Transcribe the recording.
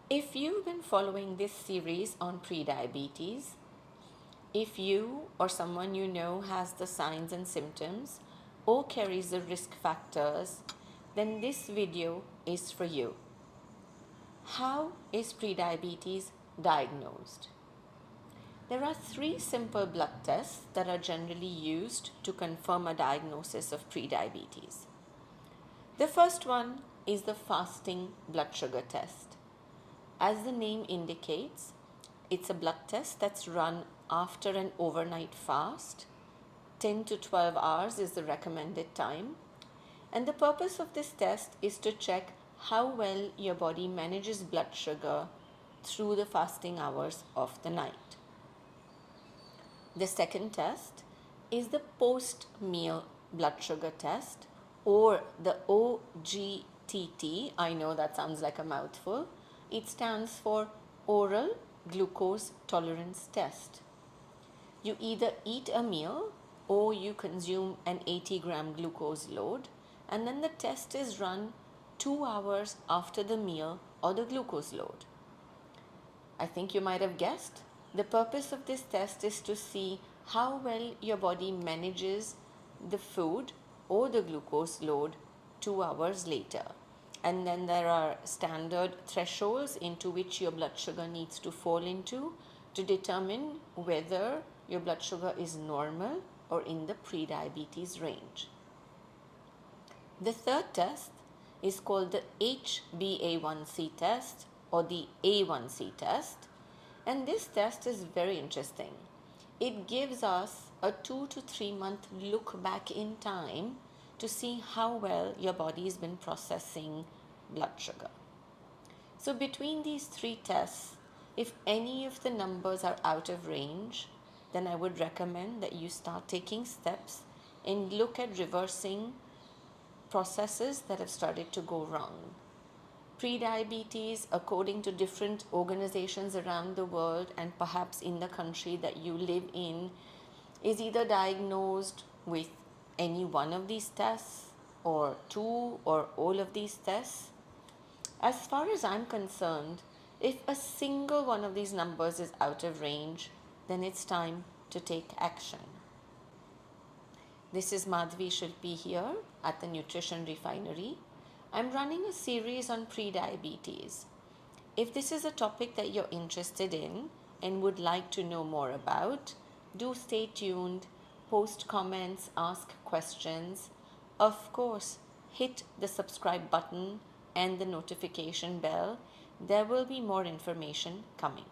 If you've been following this series on prediabetes, if you or someone you know has the signs and symptoms or carries the risk factors, then this video is for you. How is prediabetes diagnosed? There are 3 simple blood tests that are generally used to confirm a diagnosis of prediabetes. The first one is the fasting blood sugar test. As the name indicates, it's a blood test that's run after an overnight fast. 10 to 12 hours is the recommended time. And the purpose of this test is to check how well your body manages blood sugar through the fasting hours of the night. The second test is the post-meal blood sugar test, or the OGTT. I know that sounds like a mouthful. It stands for Oral Glucose Tolerance Test. You either eat a meal or you consume an 80-gram glucose load, and then the test is run 2 hours after the meal or the glucose load. I think you might have guessed. The purpose of this test is to see how well your body manages the food or the glucose load 2 hours later. And then there are standard thresholds into which your blood sugar needs to fall into to determine whether your blood sugar is normal or in the prediabetes range. The third test is called the HbA1c test or the A1c test, and this test is very interesting. It gives us a 2 to 3 month look back in time to see how well your body has been processing blood sugar. So between these 3 tests, if any of the numbers are out of range, then I would recommend that you start taking steps and look at reversing processes that have started to go wrong. Prediabetes, according to different organizations around the world and perhaps in the country that you live in, is either diagnosed with any one of these tests or 2 or all of these tests. As far as I'm concerned, if a single one of these numbers is out of range, then it's time to take action. This is Madhavi Shilpi here at the Nutrition Refinery. I'm running a series on prediabetes. If this is a topic that you're interested in and would like to know more about, do stay tuned, post comments, ask questions. Of course, hit the subscribe button and the notification bell. There will be more information coming.